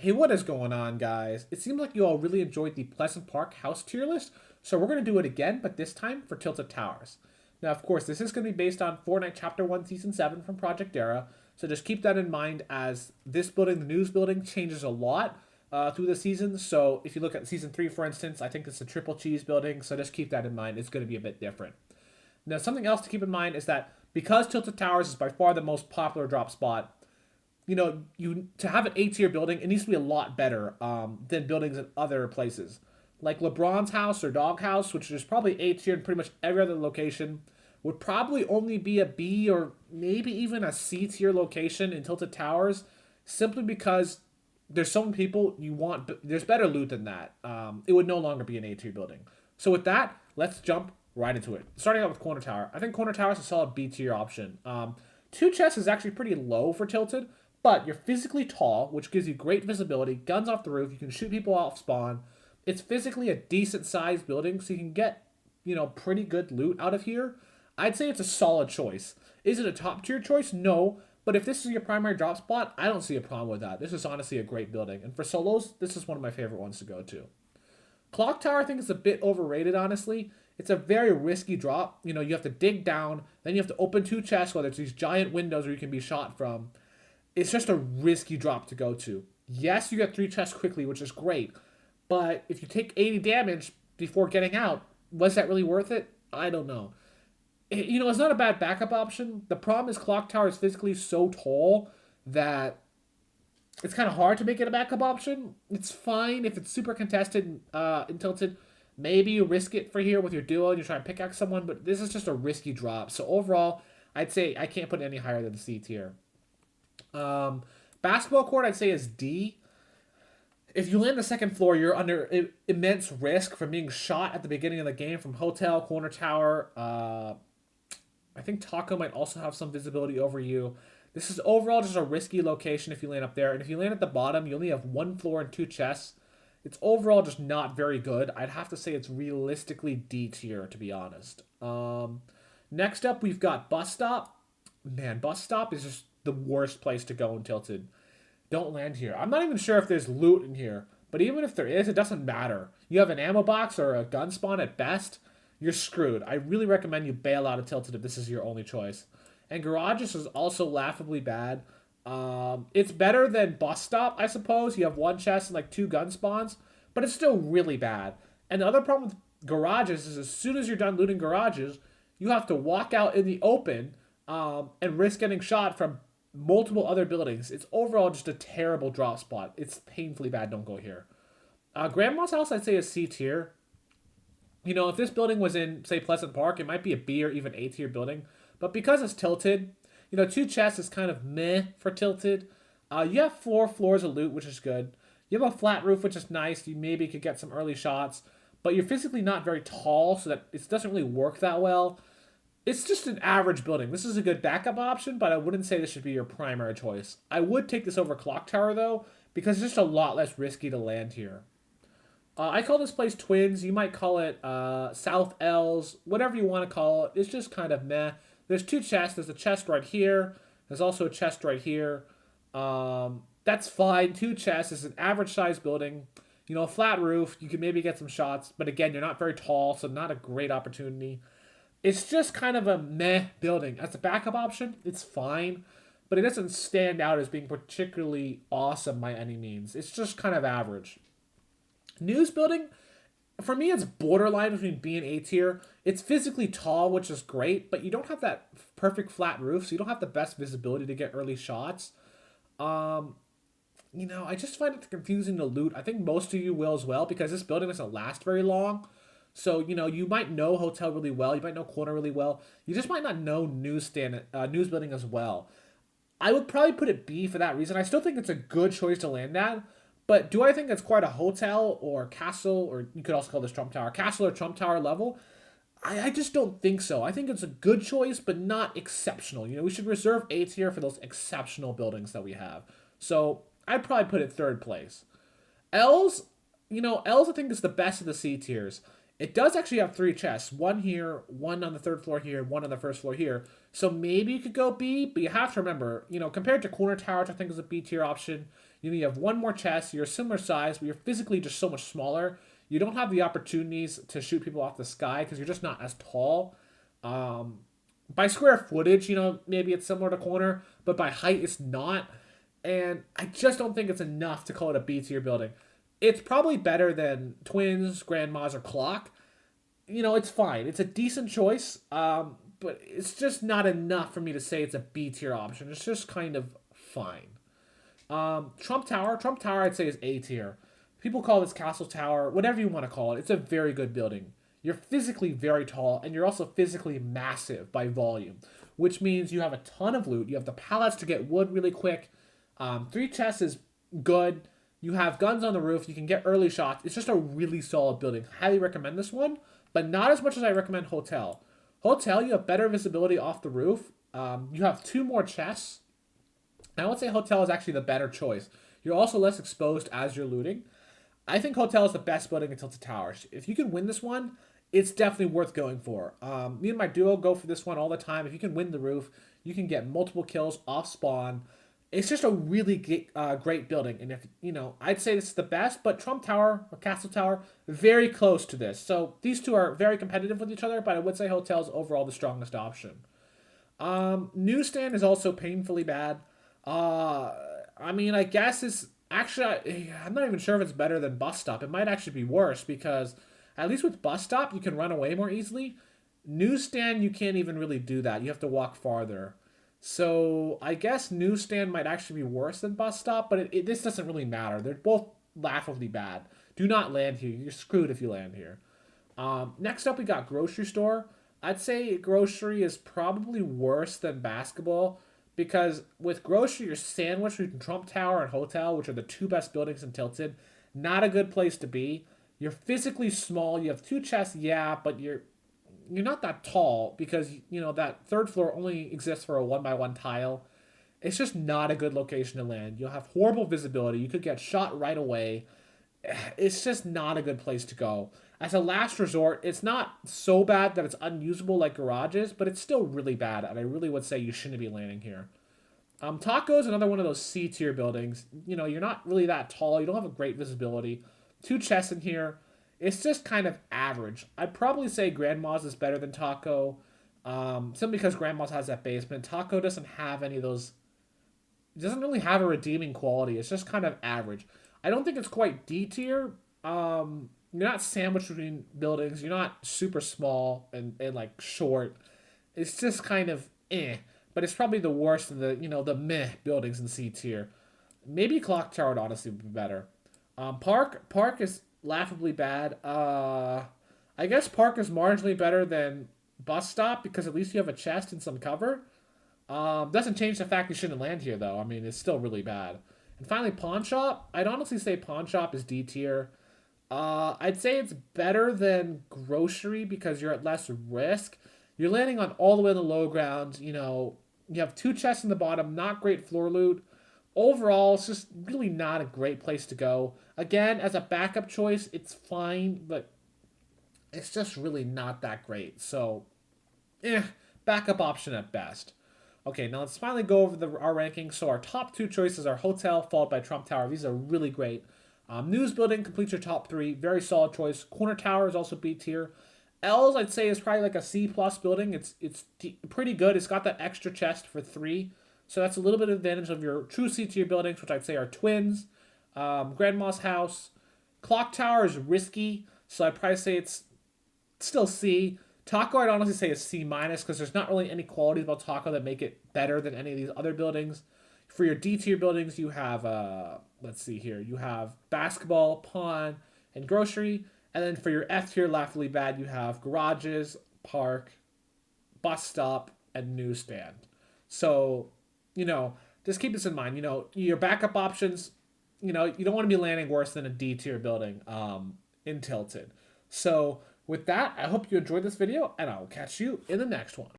Hey, what is going on, guys? It seems like you all really enjoyed the Pleasant Park house tier list, so we're going to do it again, but this time for Tilted Towers. Now, of course, this is going to be based on Fortnite Chapter 1, Season 7 from Project Era, so just keep that in mind as this building, the news building, changes a lot through the season. So if you look at Season 3, for instance, I think it's a triple cheese building, so just keep that in mind. It's going to be a bit different. Now, something else to keep in mind is that because Tilted Towers is by far the most popular drop spot, you to have an A tier building, it needs to be a lot better than buildings in other places. Like LeBron's house or Dog House, which is probably A tier in pretty much every other location, would probably only be a B or maybe even a C tier location in Tilted Towers, simply because there's so many people you want. There's better loot than that. It would no longer be an A tier building. So with that, let's jump right into it. Starting out with Corner Tower, I think Corner Tower is a solid B tier option. Two chests is actually pretty low for Tilted, but you're physically tall, which gives you great visibility. Guns off the roof, you can shoot people off spawn. It's physically a decent sized building, so you can get pretty good loot out of here. I'd say it's a solid choice. Is it a top tier choice? No. But if this is your primary drop spot, I don't see a problem with that. This is honestly a great building. And for solos, this is one of my favorite ones to go to. Clock Tower, I think, is a bit overrated, honestly. It's a very risky drop. You have to dig down, then you have to open two chests, whether it's these giant windows where you can be shot from. It's just a risky drop to go to. Yes, you get three chests quickly, which is great. But if you take 80 damage before getting out, was that really worth it? I don't know. It's not a bad backup option. The problem is Clock Tower is physically so tall that it's kind of hard to make it a backup option. It's fine if it's super contested and tilted. Maybe you risk it for here with your duo and you try and pickaxe someone, but this is just a risky drop. So overall, I'd say I can't put it any higher than the C tier. Basketball court, I'd say, is D. If you land the second floor, you're under immense risk from being shot at the beginning of the game from hotel, corner tower. I think Taco might also have some visibility over you. This is overall just a risky location if you land up there. And if you land at the bottom, you only have one floor and two chests. It's overall just not very good. I'd have to say it's realistically D tier, to be honest. Next up, we've got Bus Stop. Man, Bus Stop is just the worst place to go in Tilted. Don't land here. I'm not even sure if there's loot in here, but even if there is, it doesn't matter. You have an ammo box or a gun spawn at best, you're screwed. I really recommend you bail out of Tilted if this is your only choice. And Garages is also laughably bad. It's better than Bus Stop, I suppose. You have one chest and like two gun spawns, but it's still really bad. And the other problem with Garages is as soon as you're done looting Garages, you have to walk out in the open and risk getting shot from multiple other buildings. It's overall just a terrible drop spot. It's painfully bad. Don't go here. Grandma's house, I'd say, is C tier. If this building was in, say, Pleasant Park, it might be a B or even A tier building. But because it's tilted, two chests is kind of meh for tilted. You have 4 floors of loot, which is good. You have a flat roof, which is nice. You maybe could get some early shots. But you're physically not very tall, so that it doesn't really work that well. It's just an average building. This is a good backup option, but I wouldn't say this should be your primary choice. I would take this over Clock Tower, though, because it's just a lot less risky to land here. I call this place Twins. You might call it South L's, whatever you want to call it. It's just kind of meh. There's two chests. There's a chest right here. There's also a chest right here. That's fine. Two chests. It's an average size building. A flat roof. You can maybe get some shots, but again, you're not very tall, so not a great opportunity. It's just kind of a meh building. As a backup option, it's fine, but it doesn't stand out as being particularly awesome by any means. It's just kind of average. News building, for me, it's borderline between B and A tier. It's physically tall, which is great, but you don't have that perfect flat roof, so you don't have the best visibility to get early shots. I just find it confusing to loot. I think most of you will as well, because this building doesn't last very long. So, you might know hotel really well. You might know corner really well. You just might not know news building as well. I would probably put it B for that reason. I still think it's a good choice to land at. But do I think it's quite a hotel or castle, or you could also call this Trump Tower, castle or Trump Tower level? I just don't think so. I think it's a good choice, but not exceptional. We should reserve A tier for those exceptional buildings that we have. So I'd probably put it third place. L's, L's I think is the best of the C tiers. It does actually have three chests. One here, one on the third floor here, one on the first floor here. So maybe you could go B, but you have to remember, compared to Corner Tower, which I think is a B tier option, You have one more chest. You're a similar size, but you're physically just so much smaller. You don't have the opportunities to shoot people off the sky because you're just not as tall. Um, by square footage, maybe it's similar to corner, but by height, it's not. And I just don't think it's enough to call it a B tier building. It's probably better than Twins, Grandmas, or Clock. It's fine. It's a decent choice, but it's just not enough for me to say it's a B tier option. It's just kind of fine. Trump Tower, I'd say is A tier. People call this Castle Tower, whatever you want to call it. It's a very good building. You're physically very tall, and you're also physically massive by volume, which means you have a ton of loot. You have the pallets to get wood really quick. Three chests is good. You have guns on the roof. You can get early shots. It's just a really solid building. Highly recommend this one, but not as much as I recommend Hotel. Hotel, you have better visibility off the roof. You have two more chests. I would say Hotel is actually the better choice. You're also less exposed as you're looting. I think Hotel is the best building in Tilted Towers. If you can win this one, it's definitely worth going for. Me and my duo go for this one all the time. If you can win the roof, you can get multiple kills off spawn. It's just a really great building. And if, I'd say this is the best, but Trump Tower or Castle Tower, very close to this. So these two are very competitive with each other, but I would say Hotel is overall the strongest option. Newsstand is also painfully bad. I guess it's actually, I'm not even sure if it's better than Bus Stop. It might actually be worse because at least with Bus Stop, you can run away more easily. Newsstand, you can't even really do that. You have to walk farther. So I guess Newsstand might actually be worse than Bus Stop, but this doesn't really matter. They're both laughably bad. Do not land here. You're screwed if you land here. Next up, we got Grocery Store. I'd say grocery is probably worse than basketball because with grocery, you're sandwiched between Trump Tower and Hotel, which are the two best buildings in Tilted. Not a good place to be. You're physically small. You have two chests, yeah, but you're not that tall because that third floor only exists for a 1x1 tile. It's just not a good location to land. You'll have horrible visibility. You could get shot right away. It's just not a good place to go. As a last resort, it's not so bad that it's unusable like garages, but it's still really bad, and I really would say you shouldn't be landing here. Taco is another one of those C tier buildings. You're not really that tall. You don't have a great visibility. Two chests in here. It's just kind of average. I'd probably say Grandma's is better than Taco. Simply because Grandma's has that basement. Taco doesn't have any of those. It doesn't really have a redeeming quality. It's just kind of average. I don't think it's quite D tier. You're not sandwiched between buildings. You're not super small and like short. It's just kind of eh. But it's probably the worst of the meh buildings in C tier. Maybe Clock Tower would honestly be better. Park is laughably bad. I guess Park is marginally better than Bus Stop because at least you have a chest and some cover. Doesn't change the fact you shouldn't land here though. I mean, it's still really bad. And finally, Pawn Shop. I'd honestly say Pawn Shop is D tier. I'd say it's better than Grocery because you're at less risk. You're landing on all the way in the low ground. You have two chests in the bottom. Not great floor loot. Overall, it's just really not a great place to go. Again, as a backup choice, it's fine, but it's just really not that great. So, backup option at best. Okay, now let's finally go over our rankings. So our top two choices are Hotel, followed by Trump Tower. These are really great. News Building completes your top three. Very solid choice. Corner Tower is also B tier. L's, I'd say, is probably like a C plus building. It's pretty good. It's got that extra chest for 3. So that's a little bit of advantage of your true C tier buildings, which I'd say are Twins, Grandma's House. Clock Tower is risky, so I'd probably say it's still C. Taco, I'd honestly say is C minus because there's not really any qualities about Taco that make it better than any of these other buildings. For your D tier buildings, you have let's see here, you have basketball, pawn, and grocery, and then for your F tier, laughably bad, you have garages, park, bus stop, and newsstand. So, just keep this in mind. Your backup options. You don't want to be landing worse than a D tier building in Tilted. So with that, I hope you enjoyed this video, and I will catch you in the next one.